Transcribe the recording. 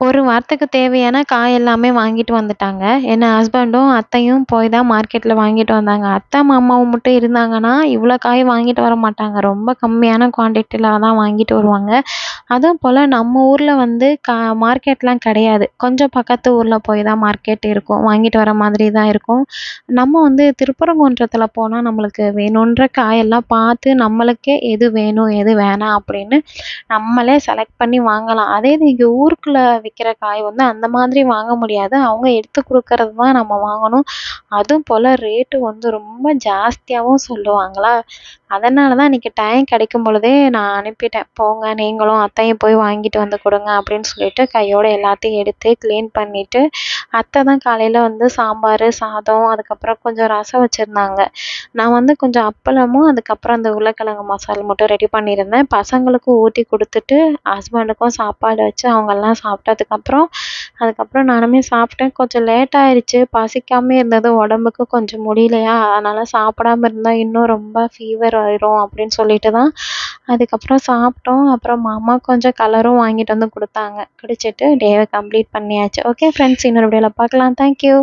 ஒரு வாரத்துக்கு தேவையான காய் எல்லாமே வாங்கிட்டு வந்துட்டாங்க. என்ன ஹஸ்பண்டும், அத்தையும் போய் தான் மார்க்கெட்ல வாங்கிட்டு வந்தாங்க. அத்தை, மாமாவும் மட்டும் இருந்தாங்கன்னா, இவ்வளோ காய் வாங்கிட்டு வர மாட்டாங்க. ரொம்ப கம்மியான குவான்டிட்டில தான் வாங்கிட்டு வருவாங்க. அதுவும் போல நம்ம ஊர்ல வந்து மார்க்கெட்லாம் கிடையாது. கொஞ்சம் பக்கத்து ஊர்ல போய் தான் மார்க்கெட் இருக்கும். வாங்கிட்டு வர மாதிரி தான் இருக்கும். நம்ம வந்து திருப்பரங்குன்றத்துல போனா நம்மளுக்கு வேணுன்ற காயெல்லாம் பார்த்து, நம்மளுக்கே எது வேணும், எது வேணாம் அப்படின்னு நம்மளே செலக்ட் பண்ணி வாங்கலாம். அதே இது இங்க ஊருக்குள்ள விக்கிற காய் வந்து அந்த மாதிரி வாங்க முடியாது. அவங்க எடுத்து குடுக்கறது தான் நம்ம வாங்கணும். அதுவும் போல ரேட்டு வந்து ரொம்ப ஜாஸ்தியாவும் சொல்லுவாங்களா, அதனால தான் அன்னைக்கு டைம் கிடைக்கும் பொழுதே நான் அனுப்பிட்டேன். போங்க நீங்களும் அத்தையும் போய் வாங்கிட்டு வந்து குடுங்க அப்படின்னு சொல்லிட்டு கையோட எல்லாத்தையும் எடுத்து கிளீன் பண்ணிட்டு, அத்தை தான் காலையில வந்து சாம்பார், சாதம், அதுக்கப்புறம் கொஞ்சம் ரசம் வச்சிருந்தாங்க. நான் வந்து கொஞ்சம் அப்பளமும், அதுக்கப்புறம் அந்த உருளைக்கிழங்கு மசால் மட்டும் ரெடி பண்ணியிருந்தேன். பசங்களுக்கும் ஊத்தி குடுத்துட்டு, ஹஸ்பண்டுக்கும் சாப்பாடு வச்சு அவங்கெல்லாம் சாப்பிட்டதுக்கப்புறம், அதுக்கப்புறம் நானுமே சாப்பிட்டேன். கொஞ்சம் லேட் ஆயிருச்சு. பசிக்காமயே இருந்தது. உடம்புக்கு கொஞ்சம் முடியலையா, அதனால சாப்பிடாம இருந்தா இன்னும் ரொம்ப ஃபீவர் ஆயிரும் அப்படின்னு சொல்லிட்டு தான் அதுக்கப்புறம் சாப்பிட்டோம். அப்புறம் மாமா கொஞ்சம் கலரும் வாங்கிட்டு வந்து குடுத்தாங்க. குடிச்சிட்டு டேவ கம்ப்ளீட் பண்ணியாச்சு. ஓகே ஃப்ரெண்ட்ஸ், இன்னொரு வீடியோல பார்க்கலாம். Thank you.